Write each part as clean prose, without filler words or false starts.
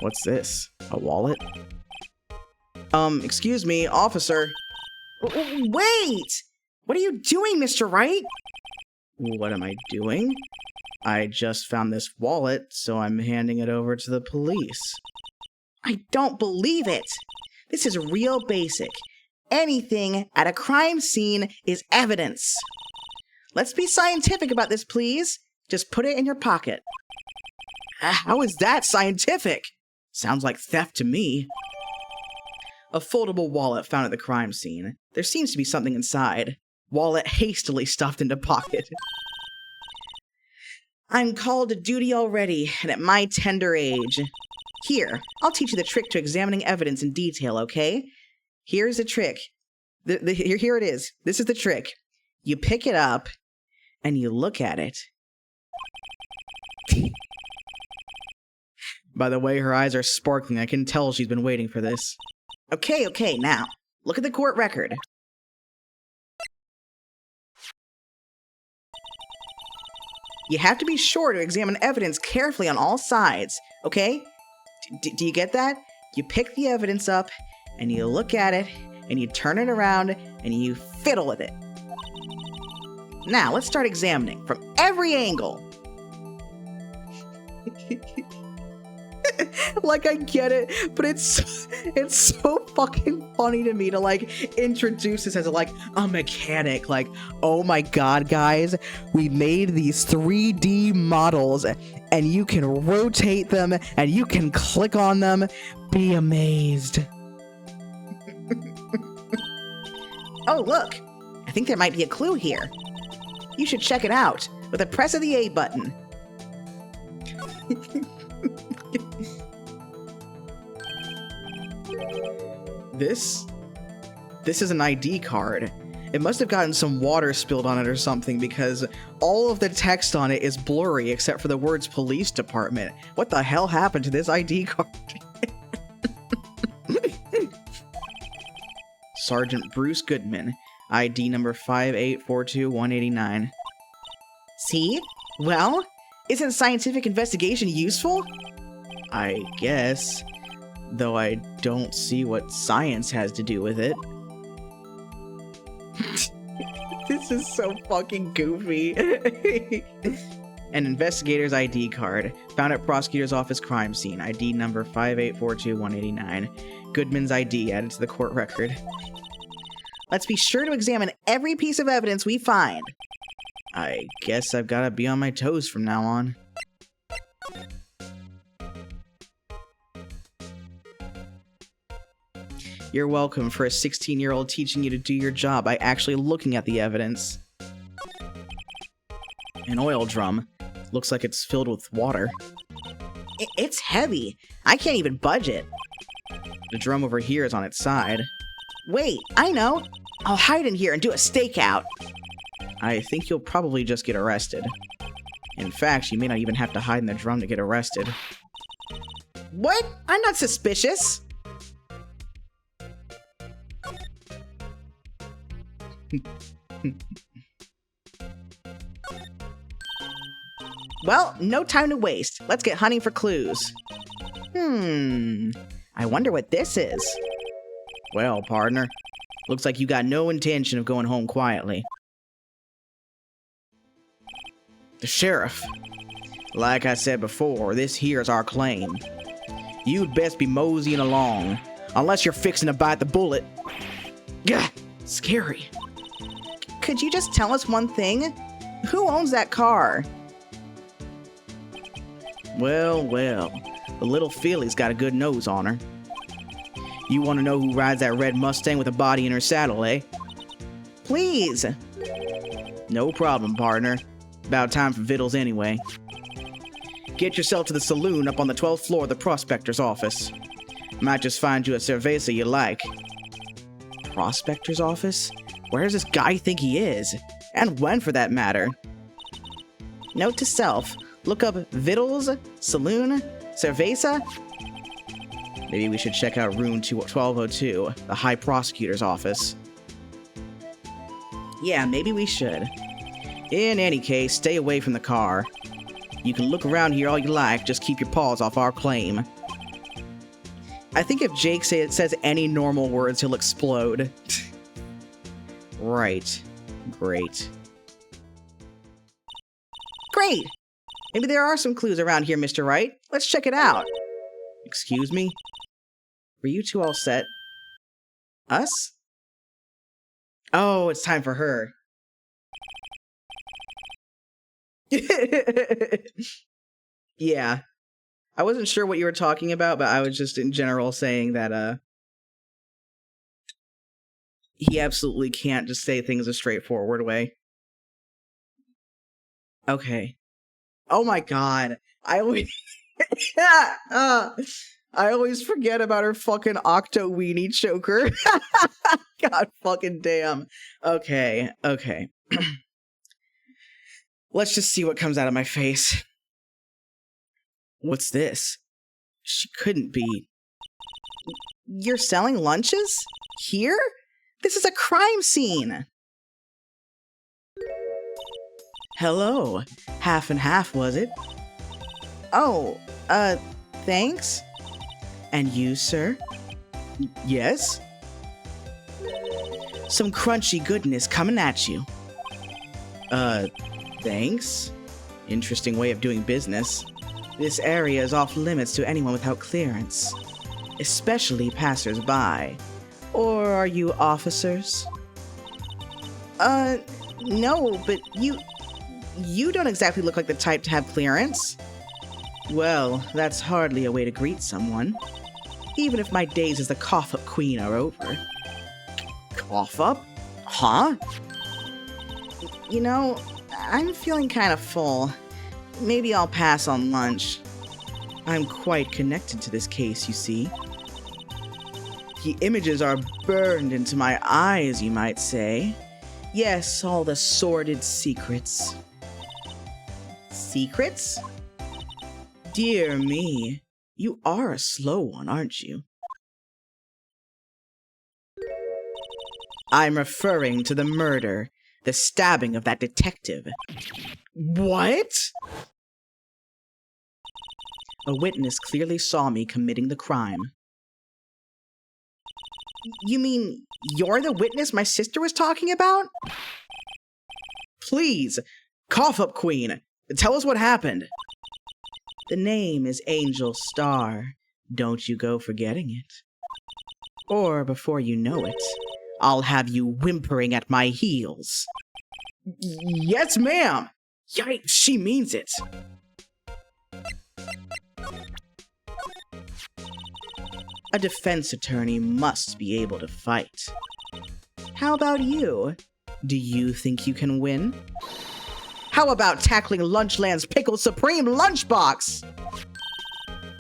What's this? A wallet? Excuse me, officer. Wait! What are you doing, Mr. Wright? What am I doing? I just found this wallet, so I'm handing it over to the police. I don't believe it. This is real basic. Anything at a crime scene is evidence. Let's be scientific about this, please. Just put it in your pocket. How is that scientific? Sounds like theft to me. A foldable wallet found at the crime scene. There seems to be something inside. Wallet hastily stuffed into pocket. I'm called to duty already, and at my tender age. Here, I'll teach you the trick to examining evidence in detail, okay? Here's the trick. Here it is. This is the trick. You pick it up, and you look at it. By the way, her eyes are sparkling. I can tell she's been waiting for this. Okay, now, look at the court record. You have to be sure to examine evidence carefully on all sides, okay? Do you get that? You pick the evidence up, and you look at it, and you turn it around, and you fiddle with it. Now, let's start examining from every angle. Like, I get it, but it's so fucking funny to me to, like, introduce this as, like, a mechanic. Like, oh my god, guys, we made these 3D models, and you can rotate them, and you can click on them. Be amazed. Oh, look, I think there might be a clue here. You should check it out with a press of the A button. This is an ID card. It must have gotten some water spilled on it or something, because all of the text on it is blurry except for the words police department. What the hell happened to this ID card? Sergeant Bruce Goodman, ID number 5842189. See? Well, isn't scientific investigation useful? I guess. Though I don't see what science has to do with it. This is so fucking goofy. An investigator's ID card, found at prosecutor's office crime scene, ID number 5842189. Goodman's ID added to the court record. Let's be sure to examine every piece of evidence we find. I guess I've got to be on my toes from now on. You're welcome for a 16-year-old teaching you to do your job by actually looking at the evidence. An oil drum. Looks like it's filled with water. It's heavy. I can't even budge it. The drum over here is on its side. Wait, I know. I'll hide in here and do a stakeout. I think you'll probably just get arrested. In fact, you may not even have to hide in the drum to get arrested. What? I'm not suspicious. Well, no time to waste. Let's get hunting for clues. I wonder what this is. Well, partner, looks like you got no intention of going home quietly. The sheriff. Like I said before, this here's our claim. You'd best be moseying along, unless you're fixing to bite the bullet. Gah! Scary. Could you just tell us one thing? Who owns that car? Well, the little filly's got a good nose on her. You want to know who rides that red Mustang with a body in her saddle, eh? Please. No problem, partner. About time for vittles anyway. Get yourself to the saloon up on the 12th floor of the prospector's office. Might just find you a cerveza you like. Prospector's office? Where does this guy think he is? And when, for that matter? Note to self. Look up Vittles, Saloon, Cerveza. Maybe we should check out room 1202, the High Prosecutor's office. Yeah, maybe we should. In any case, stay away from the car. You can look around here all you like, just keep your paws off our claim. I think if Jake says any normal words, he'll explode. Right. Great. Great! Maybe there are some clues around here, Mr. Wright. Let's check it out. Excuse me? Were you two all set? Us? Oh, it's time for her. Yeah. I wasn't sure what you were talking about, but I was just in general saying that, he absolutely can't just say things a straightforward way. Okay. Oh my god. I always... I always forget about her fucking octo weenie choker. God fucking damn. Okay. Let's just see what comes out of my face. What's this? She couldn't be... You're selling lunches? Here? This is a crime scene! Hello. Half and half, was it? Oh, thanks? And you, sir? Yes? Some crunchy goodness coming at you. Thanks? Interesting way of doing business. This area is off limits to anyone without clearance, especially passers-by. Or are you officers? No, but you don't exactly look like the type to have clearance. Well, that's hardly a way to greet someone. Even if my days as the cough-up queen are over. Cough-up? Huh? You know, I'm feeling kind of full. Maybe I'll pass on lunch. I'm quite connected to this case, you see. The images are burned into my eyes, you might say. Yes, all the sordid secrets. Secrets? Dear me, you are a slow one, aren't you? I'm referring to the murder, the stabbing of that detective. What? A witness clearly saw me committing the crime. You mean you're the witness my sister was talking about? Please, cough up, Queen. Tell us what happened. The name is Angel Star. Don't you go forgetting it. Or before you know it, I'll have you whimpering at my heels. Yes, ma'am. Yikes, she means it. A defense attorney must be able to fight. How about you? Do you think you can win? How about tackling Lunchland's Pickle Supreme Lunchbox?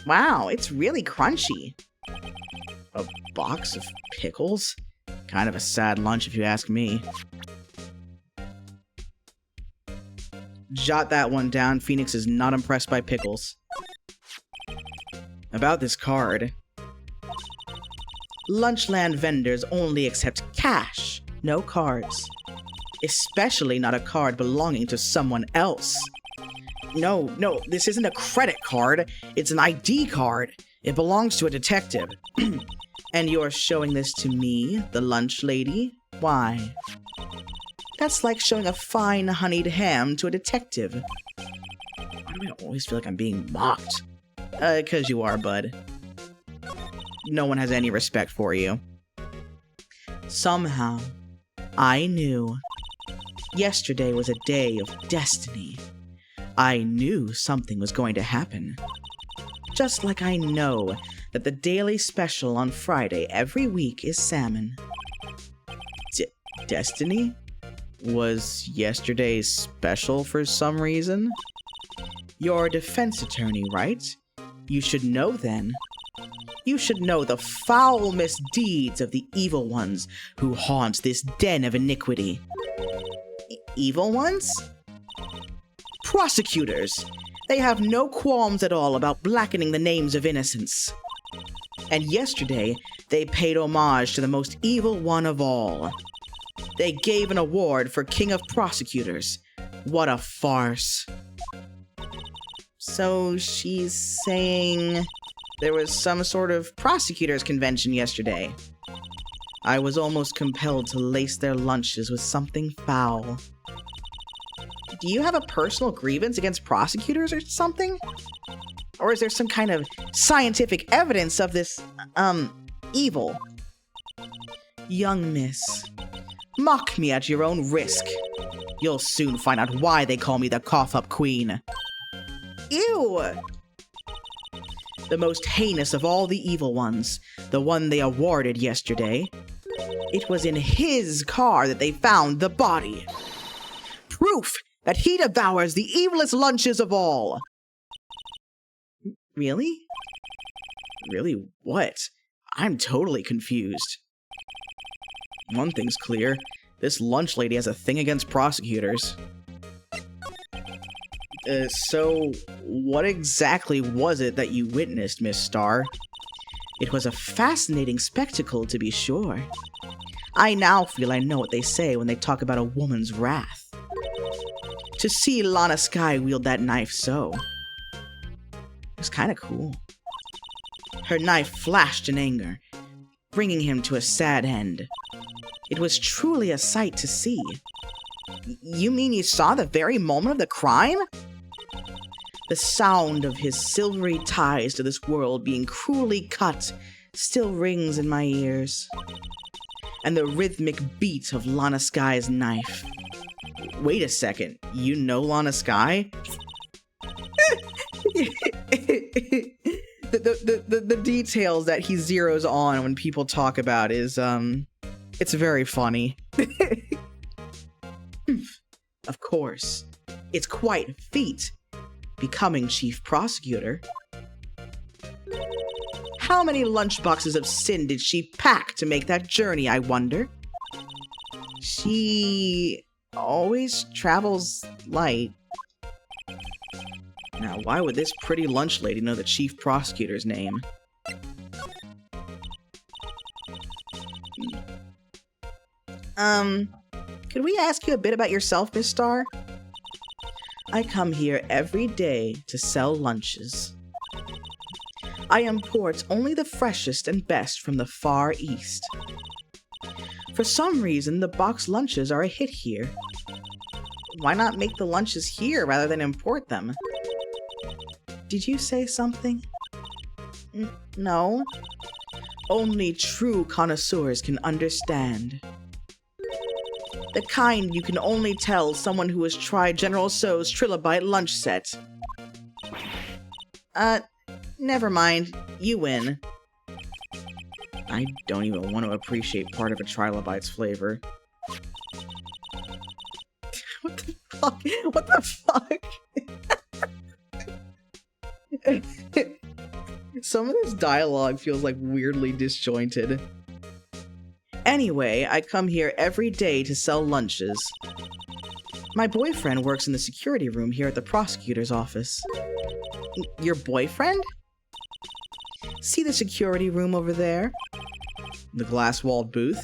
Wow, it's really crunchy. A box of pickles? Kind of a sad lunch if you ask me. Jot that one down. Phoenix is not impressed by pickles. About this card. Lunchland vendors only accept cash, no cards. Especially not a card belonging to someone else. No, this isn't a credit card. It's an ID card. It belongs to a detective. And you're showing this to me, the lunch lady? Why? That's like showing a fine honeyed ham to a detective. Why do I always feel like I'm being mocked? 'Cause you are, bud. No one has any respect for you. Somehow, I knew. Yesterday was a day of destiny. I knew something was going to happen. Just like I know that the daily special on Friday every week is salmon. Destiny? Was yesterday's special for some reason? You're a defense attorney, right? You should know then. You should know the foul misdeeds of the evil ones who haunt this den of iniquity. Evil ones? Prosecutors. They have no qualms at all about blackening the names of innocents. And yesterday, they paid homage to the most evil one of all. They gave an award for King of Prosecutors. What a farce. So she's saying There was some sort of prosecutors' convention yesterday. I was almost compelled to lace their lunches with something foul. Do you have a personal grievance against prosecutors or something? Or is there some kind of scientific evidence of this, evil? Young miss, mock me at your own risk. You'll soon find out why they call me the cough-up queen. Ew! The most heinous of all the evil ones, the one they awarded yesterday. It was in his car that they found the body. Proof that he devours the evilest lunches of all. Really? Really what? I'm totally confused. One thing's clear. This lunch lady has a thing against prosecutors. So, what exactly was it that you witnessed, Miss Star? It was a fascinating spectacle, to be sure. I now feel I know what they say when they talk about a woman's wrath. To see Lana Skye wield that knife so, it was kind of cool. Her knife flashed in anger, bringing him to a sad end. It was truly a sight to see. You mean you saw the very moment of the crime? The sound of his silvery ties to this world being cruelly cut still rings in my ears. And the rhythmic beat of Lana Skye's knife. Wait a second, you know Lana Skye? the details that he zeroes on when people talk about is, it's very funny. Of course, it's quite a feat, becoming chief prosecutor. How many lunchboxes of sin did she pack to make that journey, I wonder? She always travels light. Now, why would this pretty lunch lady know the chief prosecutor's name? Could we ask you a bit about yourself, Miss Star? I come here every day to sell lunches. I import only the freshest and best from the Far East. For some reason, the boxed lunches are a hit here. Why not make the lunches here rather than import them? Did you say something? No. Only true connoisseurs can understand. The kind you can only tell someone who has tried General Tso's Trilobite lunch set. Never mind. You win. I don't even want to appreciate part of a Trilobite's flavor. What the fuck? What the fuck? Some of this dialogue feels like weirdly disjointed. Anyway, I come here every day to sell lunches. My boyfriend works in the security room here at the prosecutor's office. Your boyfriend? See the security room over there? The glass-walled booth?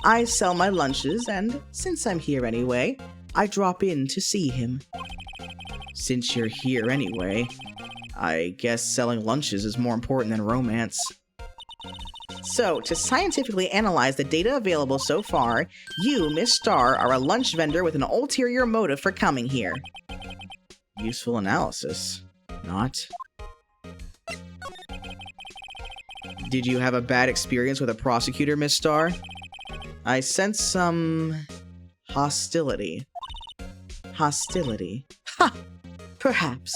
I sell my lunches, and since I'm here anyway, I drop in to see him. Since you're here anyway, I guess selling lunches is more important than romance. So, to scientifically analyze the data available so far, you, Miss Star, are a lunch vendor with an ulterior motive for coming here. Useful analysis. Not. Did you have a bad experience with a prosecutor, Miss Star? I sense some hostility. Hostility? Ha! Perhaps.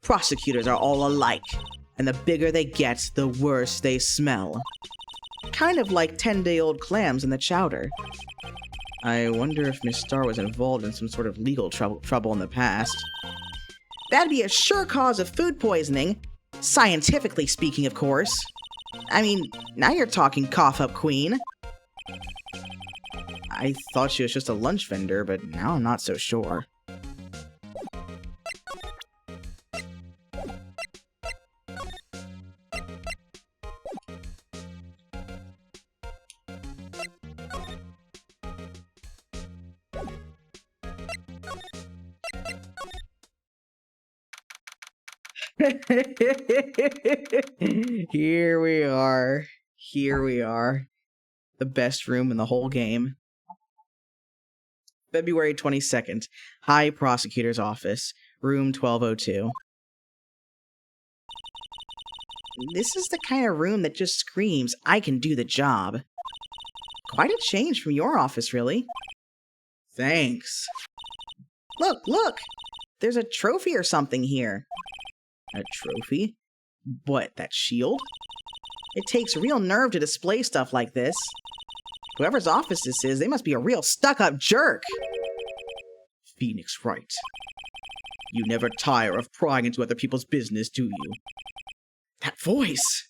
Prosecutors are all alike, and the bigger they get, the worse they smell. Kind of like 10-day-old clams in the chowder. I wonder if Miss Star was involved in some sort of legal trouble in the past. That'd be a sure cause of food poisoning. Scientifically speaking, of course. I mean, now you're talking cough-up queen. I thought she was just a lunch vendor, but now I'm not so sure. Here we are. Here we are. The best room in the whole game. February 22nd. High Prosecutor's Office. Room 1202. This is the kind of room that just screams, I can do the job. Quite a change from your office, really. Thanks. Look, look! There's a trophy or something here. A trophy? What, that shield? It takes real nerve to display stuff like this. Whoever's office this is, they must be a real stuck-up jerk. Phoenix Wright. You never tire of prying into other people's business, do you? That voice!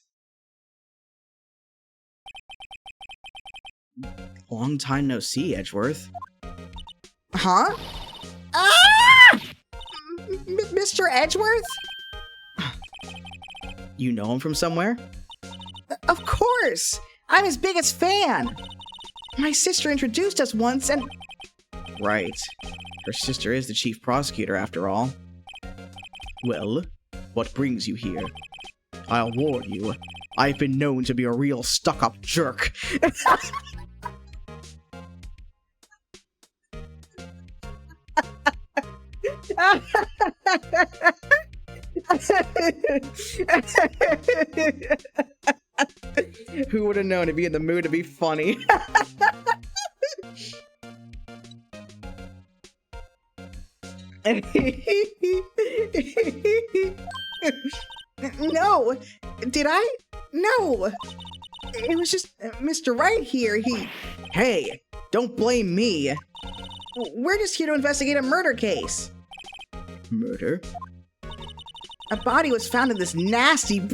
Long time no see, Edgeworth. Huh? Ah! Mr. Edgeworth? You know him from somewhere? Of course! I'm his biggest fan! My sister introduced us once and... Right. Her sister is the chief prosecutor, after all. Well, what brings you here? I'll warn you, I've been known to be a real stuck-up jerk. Who would have known to be in the mood to be funny? No! Did I? No! It was just Mr. Wright here, Hey, don't blame me. We're just here to investigate a murder case. Murder? A body was found in this nasty...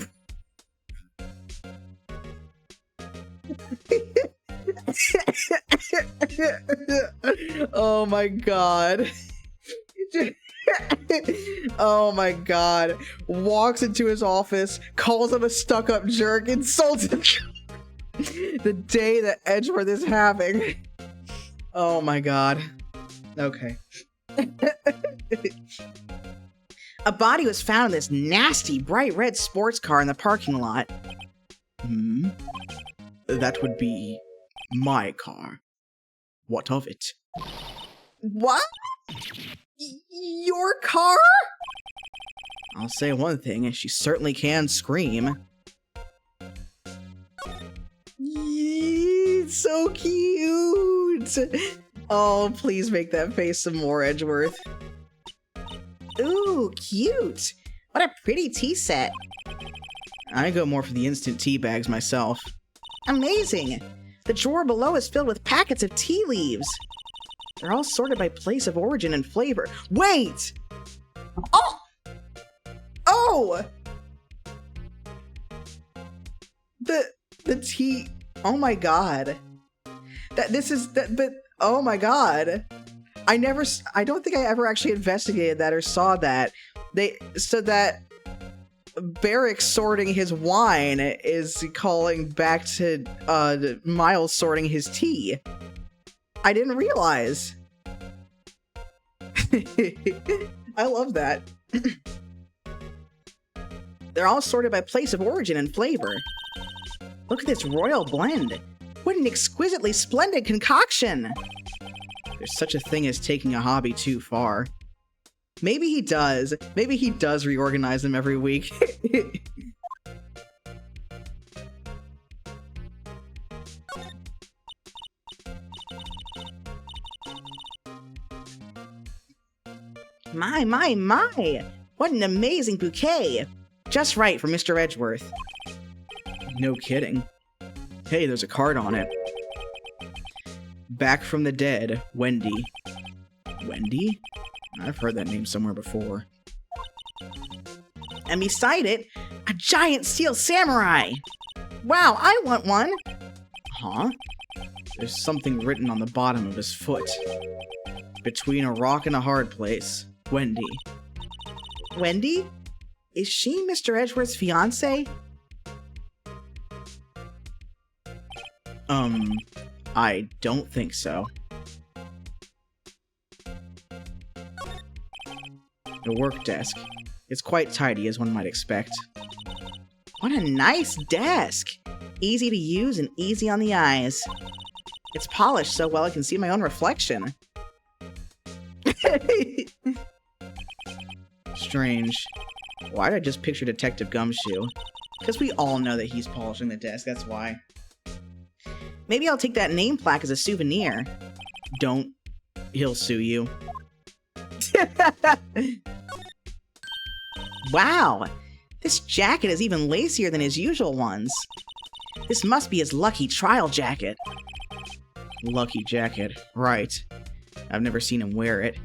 Oh my god. Oh my god. Walks into his office, calls him a stuck-up jerk, insults him. The day that Edgeworth is having. Oh my god. Okay. A body was found in this nasty bright red sports car in the parking lot. Hmm? That would be my car. What of it? What? Your car? I'll say one thing, she certainly can scream. It's so cute! Oh, please make that face some more, Edgeworth. Ooh, cute! What a pretty tea set. I go more for the instant tea bags myself. Amazing! The drawer below is filled with packets of tea leaves. They're all sorted by place of origin and flavor. Wait! Oh! Oh! The tea... Oh my god. But oh my god. I don't think I ever actually investigated that or saw that. So that Barrick sorting his wine is calling back to Miles sorting his tea. I didn't realize. I love that. They're all sorted by place of origin and flavor. Look at this royal blend. What an exquisitely splendid concoction. There's such a thing as taking a hobby too far. Maybe he does. Maybe he does reorganize them every week. My! What an amazing bouquet! Just right for Mr. Edgeworth. No kidding. Hey, there's a card on it. Back from the dead, Wendy. Wendy? I've heard that name somewhere before. And beside it, a giant steel samurai! Wow, I want one! Huh? There's something written on the bottom of his foot. Between a rock and a hard place, Wendy. Wendy? Is she Mr. Edgeworth's fiancée? I don't think so. The work desk. It's quite tidy, as one might expect. What a nice desk! Easy to use and easy on the eyes. It's polished so well I can see my own reflection. Strange. Why did I just picture Detective Gumshoe? Because we all know that he's polishing the desk, that's why. Maybe I'll take that name plaque as a souvenir. Don't. He'll sue you. Wow! This jacket is even lacier than his usual ones. This must be his lucky trial jacket. Lucky jacket, right. I've never seen him wear it.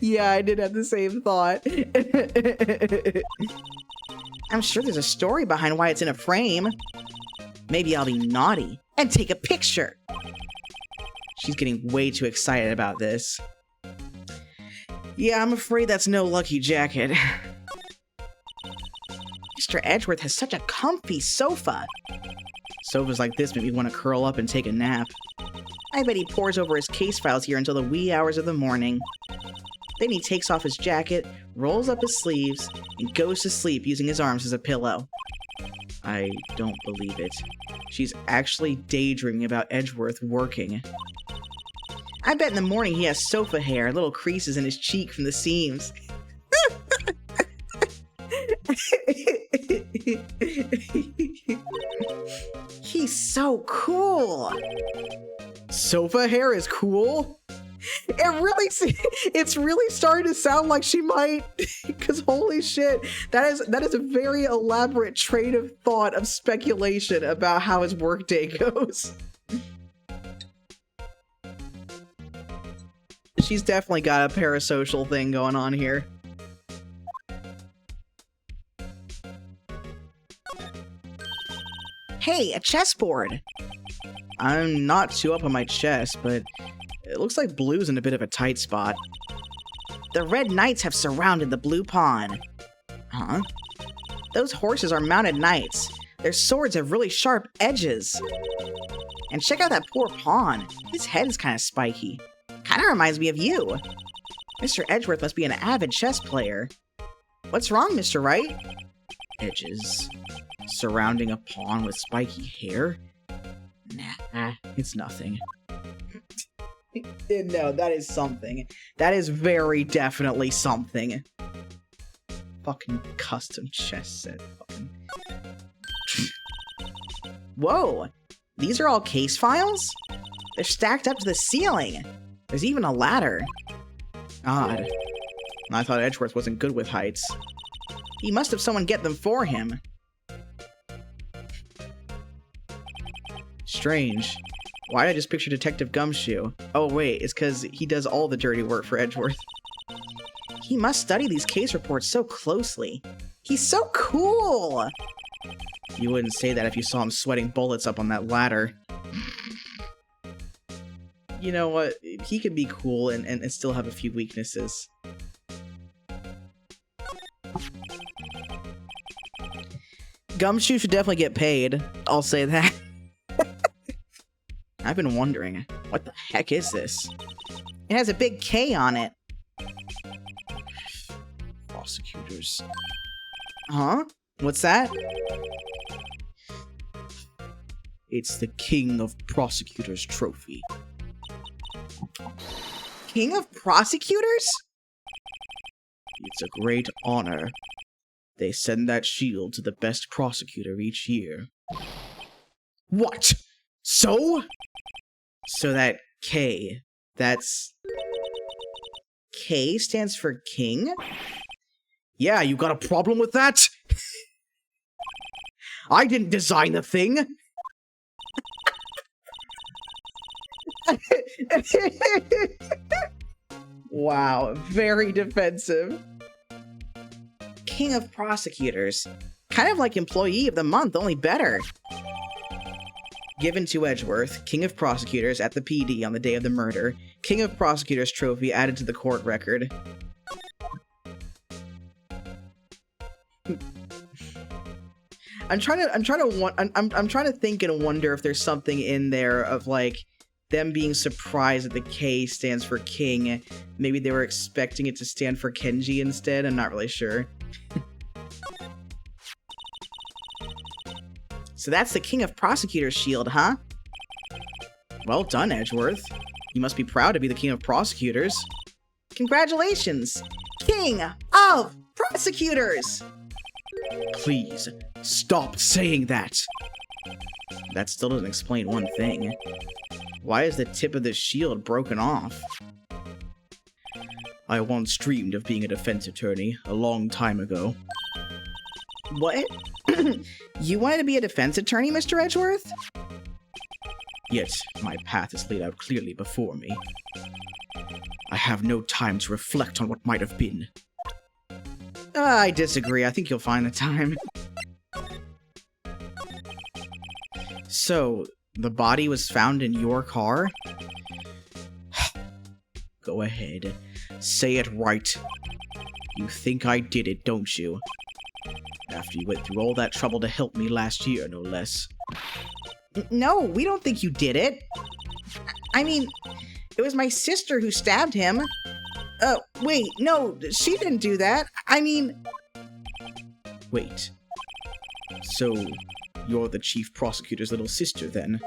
Yeah, I did have the same thought. I'm sure there's a story behind why it's in a frame. Maybe I'll be naughty and take a picture. She's getting way too excited about this. Yeah, I'm afraid that's no lucky jacket. Mr. Edgeworth has such a comfy sofa. Sofas like this make me want to curl up and take a nap. I bet he pores over his case files here until the wee hours of the morning. Then he takes off his jacket, rolls up his sleeves, and goes to sleep using his arms as a pillow. I don't believe it. She's actually daydreaming about Edgeworth working. I bet in the morning he has sofa hair, little creases in his cheek from the seams. He's so cool. Sofa hair is cool? It's really starting to sound like she might, because holy shit, that is a very elaborate train of thought of speculation about how his workday goes. She's definitely got a parasocial thing going on here. Hey, a chessboard! I'm not too up on my chess, but it looks like blue's in a bit of a tight spot. The red knights have surrounded the blue pawn. Huh? Those horses are mounted knights. Their swords have really sharp edges. And check out that poor pawn. His head is kind of spiky. Kind of reminds me of you. Mr. Edgeworth must be an avid chess player. What's wrong, Mr. Wright? Edges. Surrounding a pawn with spiky hair? Nah, it's nothing. No, that is something. That is very definitely something. Fucking custom chess set. Fucking... Whoa! These are all case files? They're stacked up to the ceiling. There's even a ladder. Odd. I thought Edgeworth wasn't good with heights. He must have someone get them for him. Strange. Why did I just picture Detective Gumshoe? Oh wait, it's because he does all the dirty work for Edgeworth. He must study these case reports so closely. He's so cool! You wouldn't say that if you saw him sweating bullets up on that ladder. You know what? He could be cool and still have a few weaknesses. Gumshoe should definitely get paid. I'll say that. I've been wondering, what the heck is this? It has a big K on it. Prosecutors. Huh? What's that? It's the King of Prosecutors trophy. King of Prosecutors? It's a great honor. They send that shield to the best prosecutor each year. What? So? So that K, that's... K stands for king? Yeah, you got a problem with that? I didn't design the thing! Wow, very defensive. King of Prosecutors. Kind of like Employee of the Month, only better. Given to Edgeworth, King of Prosecutors at the PD on the day of the murder. King of Prosecutors trophy added to the court record. I'm trying to think and wonder if there's something in there of like them being surprised that the K stands for king. Maybe they were expecting it to stand for Kenji instead. I'm not really sure. So that's the King of Prosecutors shield, huh? Well done, Edgeworth. You must be proud to be the King of Prosecutors. Congratulations, King of Prosecutors! Please, stop saying that! That still doesn't explain one thing. Why is the tip of the shield broken off? I once dreamed of being a defense attorney a long time ago. What? You wanted to be a defense attorney, Mr. Edgeworth? Yet, my path is laid out clearly before me. I have no time to reflect on what might have been. I disagree. I think you'll find the time. So, the body was found in your car? Go ahead. Say it right. You think I did it, don't you? After you went through all that trouble to help me last year, no less. No, we don't think you did it. I mean, it was my sister who stabbed him. Wait, no, she didn't do that. I mean... Wait. So, you're the chief prosecutor's little sister, then?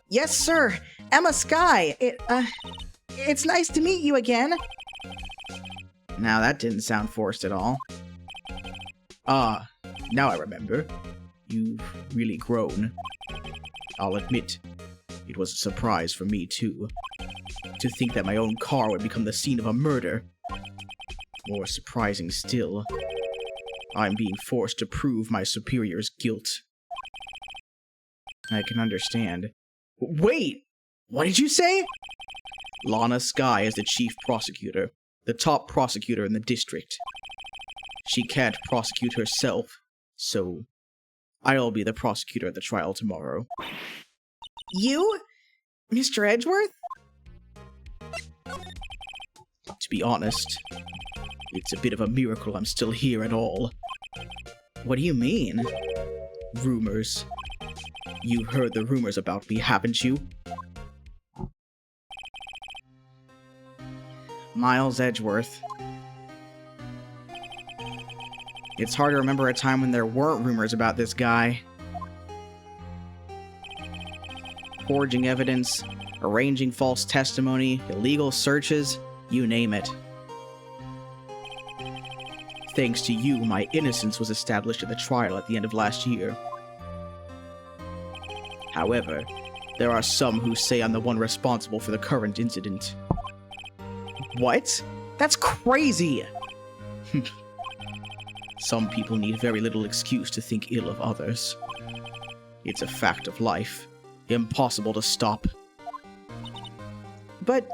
Yes, sir. Emma Skye. It's nice to meet you again. Now, that didn't sound forced at all. Ah, now I remember. You've really grown. I'll admit, it was a surprise for me, too. To think that my own car would become the scene of a murder. More surprising still, I'm being forced to prove my superior's guilt. I can understand. Wait! What did you say? Lana Skye is the chief prosecutor, the top prosecutor in the district. She can't prosecute herself, so I'll be the prosecutor at the trial tomorrow. You? Mr. Edgeworth? To be honest, it's a bit of a miracle I'm still here at all. What do you mean? Rumors. You heard the rumors about me, haven't you? Miles Edgeworth. It's hard to remember a time when there weren't rumors about this guy. Forging evidence, arranging false testimony, illegal searches, you name it. Thanks to you, my innocence was established at the trial at the end of last year. However, there are some who say I'm the one responsible for the current incident. What? That's crazy! Some people need very little excuse to think ill of others. It's a fact of life. Impossible to stop. But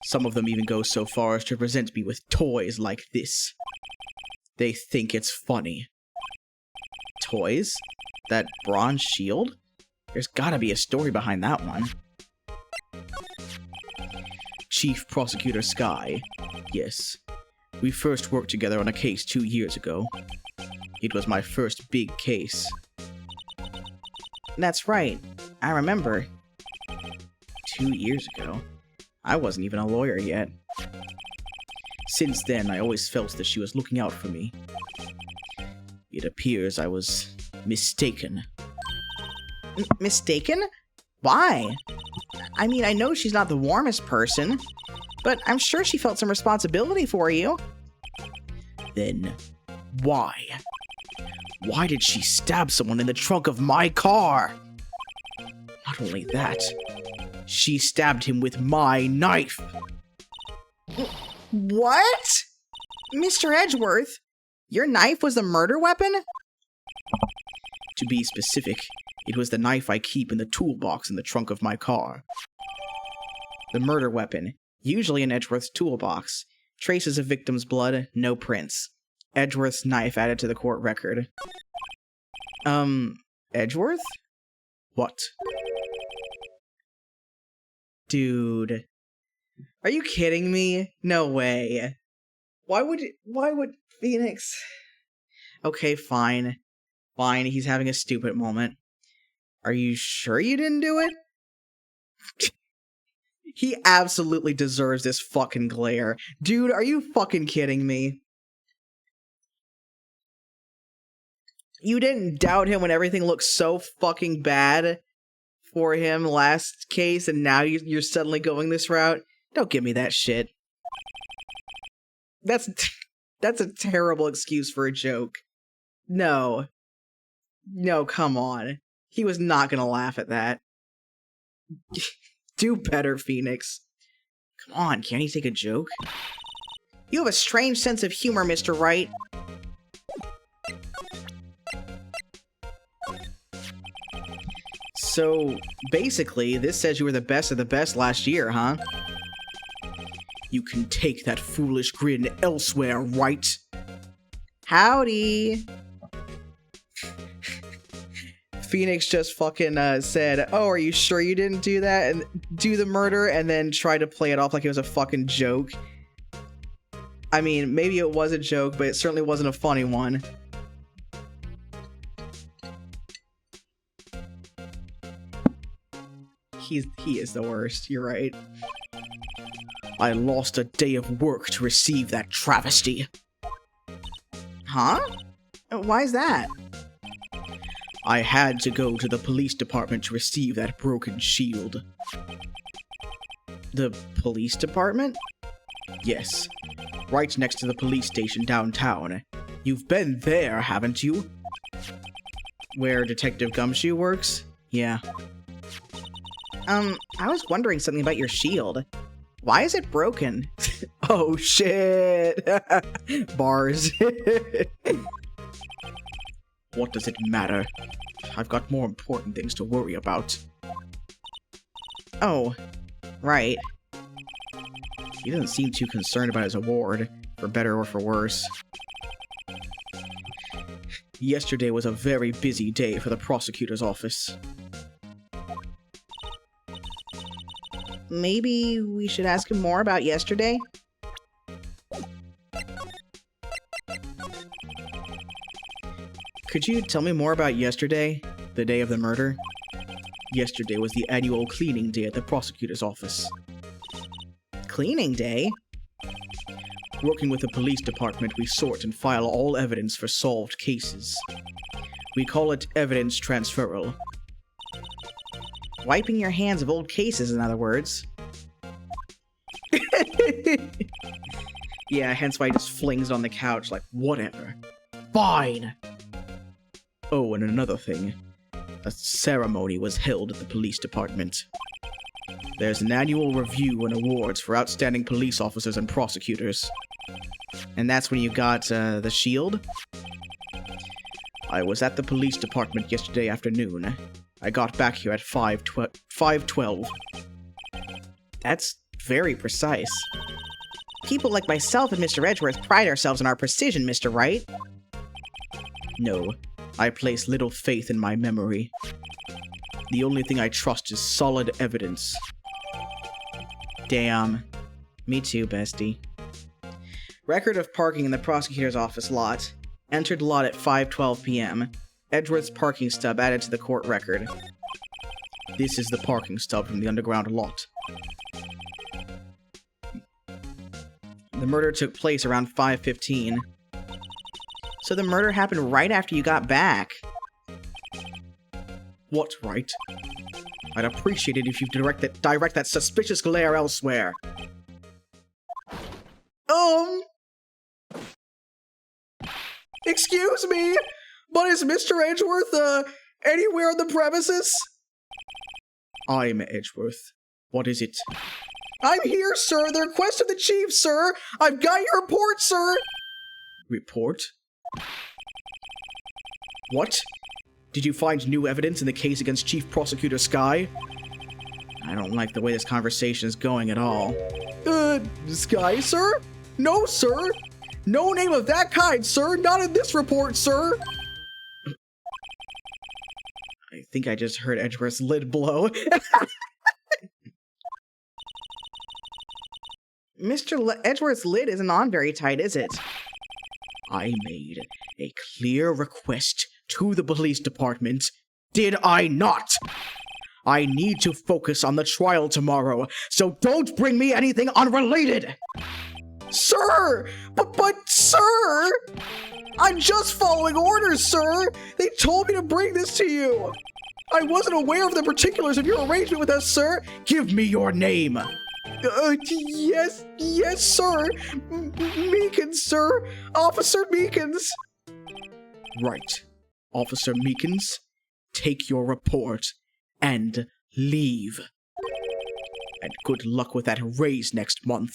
some of them even go so far as to present me with toys like this. They think it's funny. Toys? That bronze shield? There's gotta be a story behind that one. Chief Prosecutor Skye. Yes. We first worked together on a case 2 years ago. It was my first big case. That's right. I remember. 2 years ago. I wasn't even a lawyer yet. Since then, I always felt that she was looking out for me. It appears I was mistaken. Mistaken? Why? I mean, I know she's not the warmest person, but I'm sure she felt some responsibility for you. Then, why? Why did she stab someone in the trunk of my car? Not only that, she stabbed him with my knife. What? Mr. Edgeworth, your knife was the murder weapon? To be specific, it was the knife I keep in the toolbox in the trunk of my car. The murder weapon, usually in Edgeworth's toolbox. Traces of victim's blood, no prints. Edgeworth's knife added to the court record. Edgeworth? What? Dude. Are you kidding me? No way. Why would Phoenix... Okay, fine. Fine, he's having a stupid moment. Are you sure you didn't do it? He absolutely deserves this fucking glare. Dude, are you fucking kidding me? You didn't doubt him when everything looked so fucking bad for him last case, and now you're suddenly going this route? Don't give me that shit. That's a terrible excuse for a joke. No. No, come on. He was not gonna laugh at that. Do better, Phoenix. Come on, can't he take a joke? You have a strange sense of humor, Mr. Wright. So, basically, this says you were the best of the best last year, huh? You can take that foolish grin elsewhere, Wright? Howdy! Phoenix just fucking said, oh, are you sure you didn't do that and do the murder, and then tried to play it off like it was a fucking joke. I mean, maybe it was a joke, but it certainly wasn't a funny one. He is the worst, you're right. I lost a day of work to receive that travesty. Huh? Why is that? I had to go to the police department to receive that broken shield. The police department? Yes. Right next to the police station downtown. You've been there, haven't you? Where Detective Gumshoe works? Yeah. I was wondering something about your shield. Why is it broken? Oh shit! Bars. What does it matter? I've got more important things to worry about. Oh, right. He doesn't seem too concerned about his award, for better or for worse. Yesterday was a very busy day for the prosecutor's office. Maybe we should ask him more about yesterday? Could you tell me more about yesterday, the day of the murder? Yesterday was the annual cleaning day at the prosecutor's office. Cleaning day? Working with the police department, we sort and file all evidence for solved cases. We call it evidence transferal. Wiping your hands of old cases, in other words. Yeah, hence why he just flings it on the couch like, whatever. Fine! Oh, and another thing. A ceremony was held at the police department. There's an annual review and awards for outstanding police officers and prosecutors. And that's when you got, the shield? I was at the police department yesterday afternoon. I got back here at 5:12. That's very precise. People like myself and Mr. Edgeworth pride ourselves on our precision, Mr. Wright. No, I place little faith in my memory. The only thing I trust is solid evidence. Damn. Me too, bestie. Record of parking in the prosecutor's office lot. Entered lot at 5:12 p.m. Edgeworth's parking stub added to the court record. This is the parking stub from the underground lot. The murder took place around 5:15. So the murder happened right after you got back. What, right? I'd appreciate it if you direct that suspicious glare elsewhere. Excuse me, but is Mr. Edgeworth, anywhere on the premises? I'm Edgeworth. What is it? I'm here, sir. The request of the chief, sir. I've got your report, sir. Report? What? Did you find new evidence in the case against Chief Prosecutor Skye? I don't like the way this conversation is going at all. Skye, sir? No, sir. No name of that kind, sir. Not in this report, sir. I think I just heard Edgeworth's lid blow. Edgeworth's lid isn't on very tight, is it? I made a clear request to the police department, did I not? I need to focus on the trial tomorrow, so don't bring me anything unrelated! Sir! But sir! I'm just following orders, sir! They told me to bring this to you! I wasn't aware of the particulars of your arrangement with us, sir! Give me your name! Yes, sir! Meekins, sir! Officer Meekins! Right. Officer Meekins, take your report and leave. And good luck with that raise next month.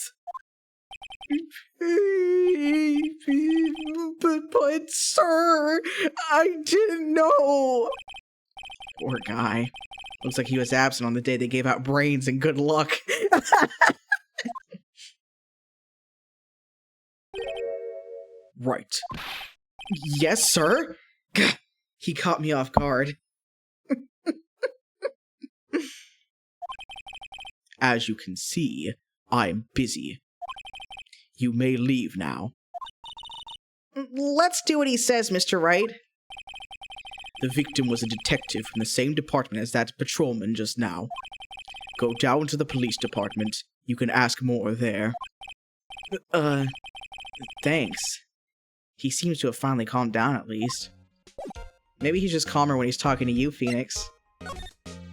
But sir, I didn't know. Poor guy. Looks like he was absent on the day they gave out brains and good luck. Right. Yes, sir. He caught me off guard. As you can see, I'm busy. You may leave now. Let's do what he says, Mr. Wright. The victim was a detective from the same department as that patrolman just now. Go down to the police department. You can ask more there. Thanks. He seems to have finally calmed down at least. Maybe he's just calmer when he's talking to you, Phoenix.